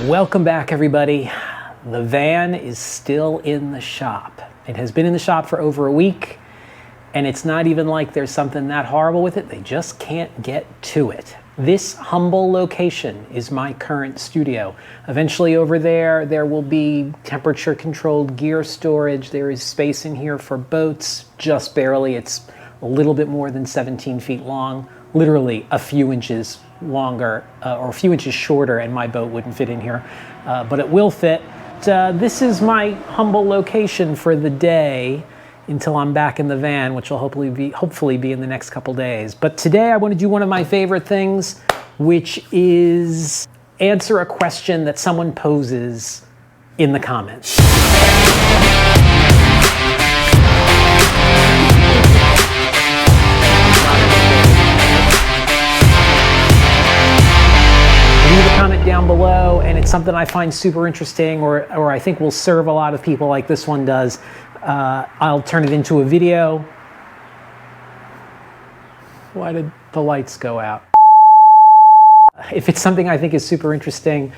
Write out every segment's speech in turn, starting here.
Welcome back, everybody. The van is still in the shop. It has been in the shop for over a week, and it's not even like there's something that horrible with it. They just can't get to it. This humble location is my current studio. Eventually over there will be temperature-controlled gear storage. There is space in here for boats, just barely. It's a little bit more than 17 feet long, literally a few inches longer or a few inches shorter, and my boat wouldn't fit in here, but it will fit. This is my humble location for the day until I'm back in the van, which will hopefully be in the next couple days. But today I want to do one of my favorite things, which is answer a question that someone poses in the comments. Leave a comment down below, and it's something I find super interesting, or I think will serve a lot of people like this one does. I'll turn it into a video. Why did the lights go out? If it's something I think is super interesting,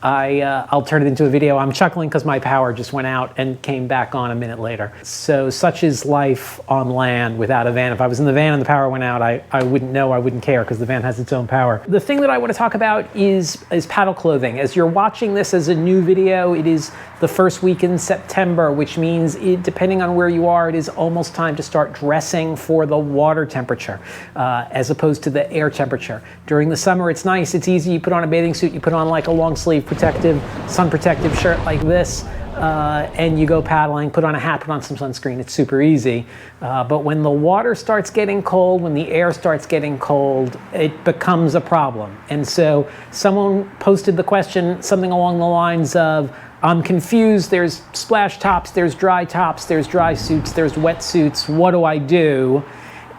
I'll turn it into a video. I'm chuckling because my power just went out and came back on a minute later. So such is life on land without a van. If I was in the van and the power went out, I wouldn't know, I wouldn't care, because the van has its own power. The thing that I want to talk about is paddle clothing. As you're watching this as a new video, it is the first week in September, which means depending on where you are, it is almost time to start dressing for the water temperature as opposed to the air temperature. During the summer, it's nice, it's easy. You put on a bathing suit, you put on like a long sleeve sun protective shirt like this, and you go paddling, put on a hat, put on some sunscreen. It's super easy. But when the water starts getting cold, when the air starts getting cold, it becomes a problem. And so someone posted the question, something along the lines of, I'm confused, there's splash tops, there's dry suits, there's wetsuits, what do I do?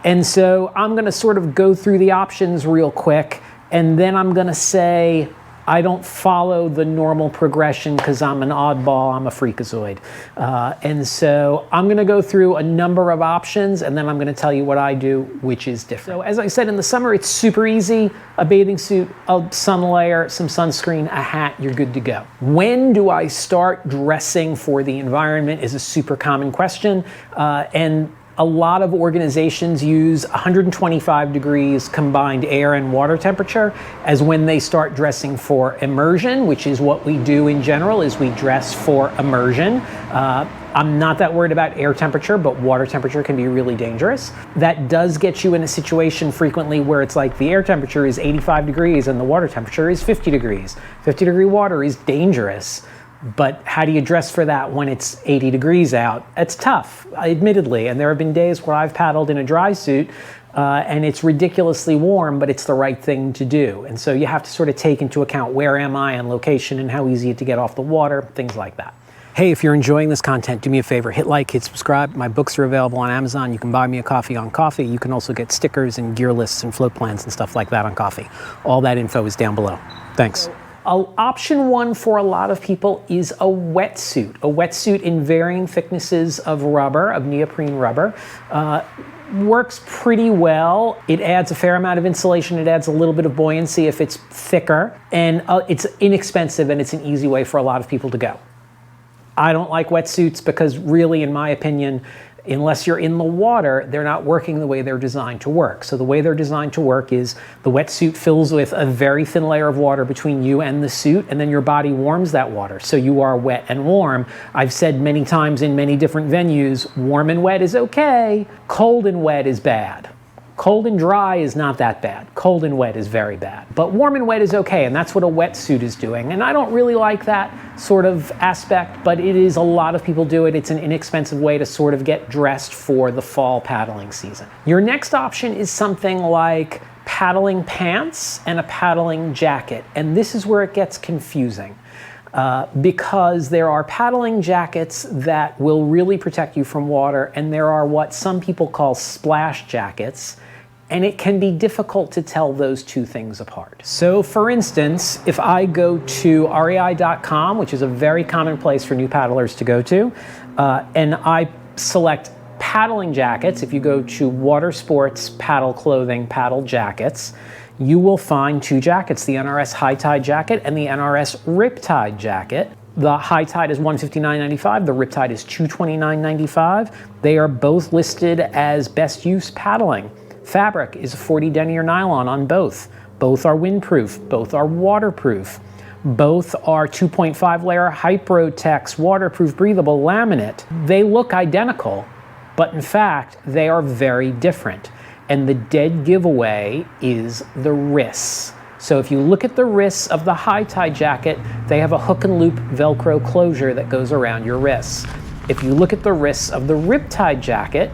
And so I'm gonna sort of go through the options real quick, and then I'm gonna say, I don't follow the normal progression because I'm an oddball, I'm a freakazoid. And so I'm gonna go through a number of options, and then I'm gonna tell you what I do, which is different. So as I said, in the summer, it's super easy. A bathing suit, a sun layer, some sunscreen, a hat, you're good to go. When do I start dressing for the environment is a super common question. And a lot of organizations use 125 degrees combined air and water temperature as when they start dressing for immersion, which is what we do in general, is we dress for immersion. I'm not that worried about air temperature, but water temperature can be really dangerous. That does get you in a situation frequently where it's like the air temperature is 85 degrees and the water temperature is 50 degrees. 50-degree water is dangerous. But how do you dress for that when it's 80 degrees out? It's tough, admittedly. And there have been days where I've paddled in a dry suit and it's ridiculously warm, but it's the right thing to do. And so you have to sort of take into account where am I and location and how easy it is to get off the water, things like that. Hey, if you're enjoying this content, do me a favor, hit like, hit subscribe. My books are available on Amazon. You can buy me a coffee on Coffee. You can also get stickers and gear lists and float plans and stuff like that on Coffee. All that info is down below. Thanks. Option one for a lot of people is a wetsuit. A wetsuit in varying thicknesses of rubber, of neoprene rubber. Works pretty well. It adds a fair amount of insulation. It adds a little bit of buoyancy if it's thicker. And it's inexpensive, and it's an easy way for a lot of people to go. I don't like wetsuits because really, in my opinion, unless you're in the water, they're not working the way they're designed to work. So the way they're designed to work is the wetsuit fills with a very thin layer of water between you and the suit, and then your body warms that water. So you are wet and warm. I've said many times in many different venues, warm and wet is okay. Cold and wet is bad. Cold and dry is not that bad. Cold and wet is very bad. But warm and wet is okay, and that's what a wetsuit is doing. And I don't really like that sort of aspect, but it is, a lot of people do it. It's an inexpensive way to sort of get dressed for the fall paddling season. Your next option is something like paddling pants and a paddling jacket. And this is where it gets confusing. Because there are paddling jackets that will really protect you from water, and there are what some people call splash jackets, and it can be difficult to tell those two things apart. So for instance, if I go to rei.com, which is a very common place for new paddlers to go to, and I select paddling jackets, if you go to water sports, paddle clothing, paddle jackets, you will find two jackets, the NRS High Tide jacket and the NRS Riptide jacket. The High Tide is $159.95, the Riptide is $229.95. They are both listed as best use paddling. Fabric is 40 denier nylon on both. Both are windproof, both are waterproof. Both are 2.5 layer Hyprotex waterproof breathable laminate. They look identical, but in fact, they are very different. And the dead giveaway is the wrists. So if you look at the wrists of the High Tide jacket, they have a hook and loop Velcro closure that goes around your wrists. If you look at the wrists of the Riptide jacket,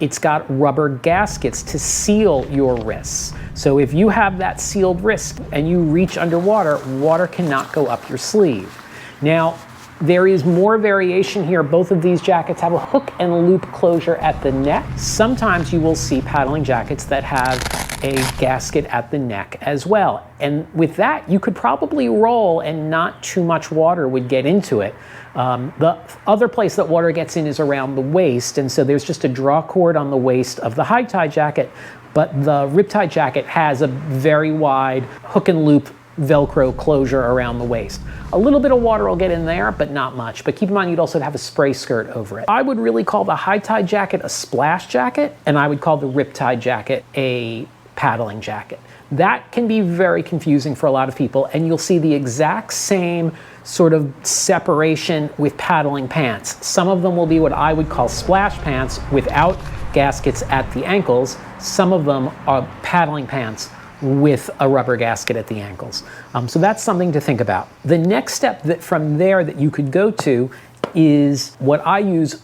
it's got rubber gaskets to seal your wrists. So if you have that sealed wrist and you reach underwater, water cannot go up your sleeve. Now, there is more variation here. Both of these jackets have a hook and loop closure at the neck. Sometimes you will see paddling jackets that have a gasket at the neck as well. And with that, you could probably roll and not too much water would get into it. The other place that water gets in is around the waist, and so there's just a draw cord on the waist of the High Tide jacket, but the Riptide jacket has a very wide hook and loop Velcro closure around the waist. A little bit of water will get in there, but not much. But keep in mind, you'd also have a spray skirt over it. I would really call the High Tide jacket a splash jacket, and I would call the Riptide jacket a paddling jacket. That can be very confusing for a lot of people, and you'll see the exact same sort of separation with paddling pants. Some of them will be what I would call splash pants without gaskets at the ankles. Some of them are paddling pants with a rubber gasket at the ankles. So that's something to think about. The next step from there that you could go to is what I use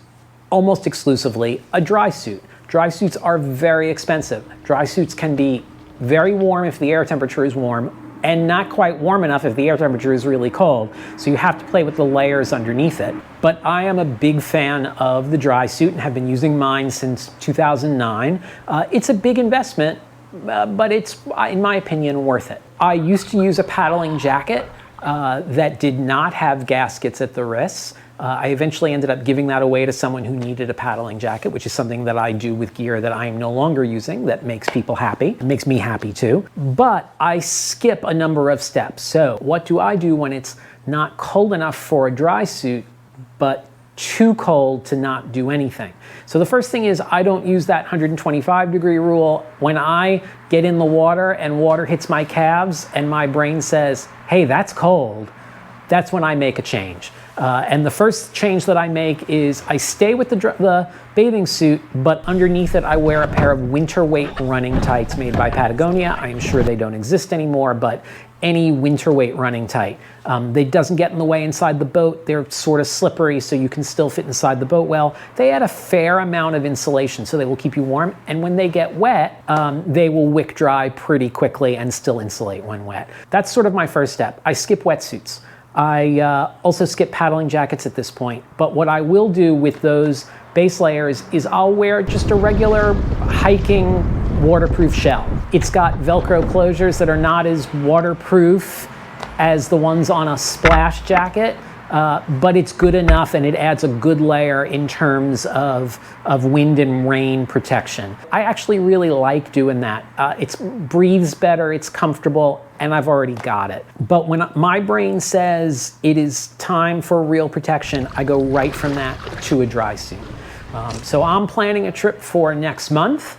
almost exclusively, a dry suit. Dry suits are very expensive. Dry suits can be very warm if the air temperature is warm, and not quite warm enough if the air temperature is really cold. So you have to play with the layers underneath it. But I am a big fan of the dry suit and have been using mine since 2009. It's a big investment, but it's, in my opinion, worth it. I used to use a paddling jacket that did not have gaskets at the wrists. I eventually ended up giving that away to someone who needed a paddling jacket, which is something that I do with gear that I am no longer using that makes people happy. It makes me happy too. But I skip a number of steps. So what do I do when it's not cold enough for a dry suit, but too cold to not do anything? So the first thing is I don't use that 125-degree rule. When I get in the water and water hits my calves and my brain says, hey, that's cold, that's when I make a change. And the first change that I make is I stay with the bathing suit, but underneath it I wear a pair of winter weight running tights made by Patagonia. I am sure they don't exist anymore, but any winter weight running tight. They doesn't get in the way inside the boat. They're sort of slippery, so you can still fit inside the boat well. They add a fair amount of insulation, so they will keep you warm. And when they get wet, they will wick dry pretty quickly and still insulate when wet. That's sort of my first step. I skip wetsuits. I also skip paddling jackets at this point, but what I will do with those base layers is I'll wear just a regular hiking waterproof shell. It's got Velcro closures that are not as waterproof as the ones on a splash jacket, but it's good enough and it adds a good layer in terms of wind and rain protection. I actually really like doing that. It breathes better, it's comfortable, and I've already got it. But when my brain says it is time for real protection, I go right from that to a dry suit. So I'm planning a trip for next month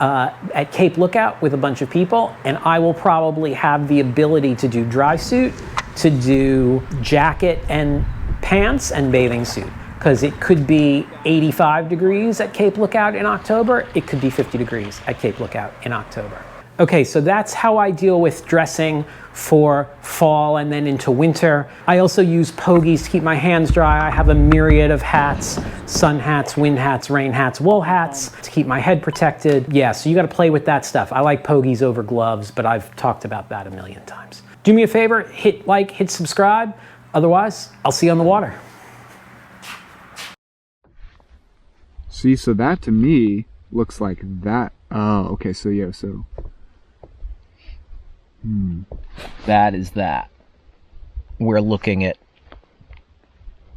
at Cape Lookout with a bunch of people, and I will probably have the ability to do dry suit, to do jacket and pants and bathing suit, because it could be 85 degrees at Cape Lookout in October, it could be 50 degrees at Cape Lookout in October. Okay, so that's how I deal with dressing for fall and then into winter. I also use pogies to keep my hands dry. I have a myriad of hats, sun hats, wind hats, rain hats, wool hats to keep my head protected. Yeah, so you gotta play with that stuff. I like pogies over gloves, but I've talked about that a million times. Do me a favor, hit like, hit subscribe. Otherwise, I'll see you on the water. See, so that to me looks like that. Oh, okay, so yeah, so. That is that. We're looking at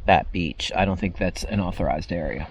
that beach. I don't think that's an authorized area.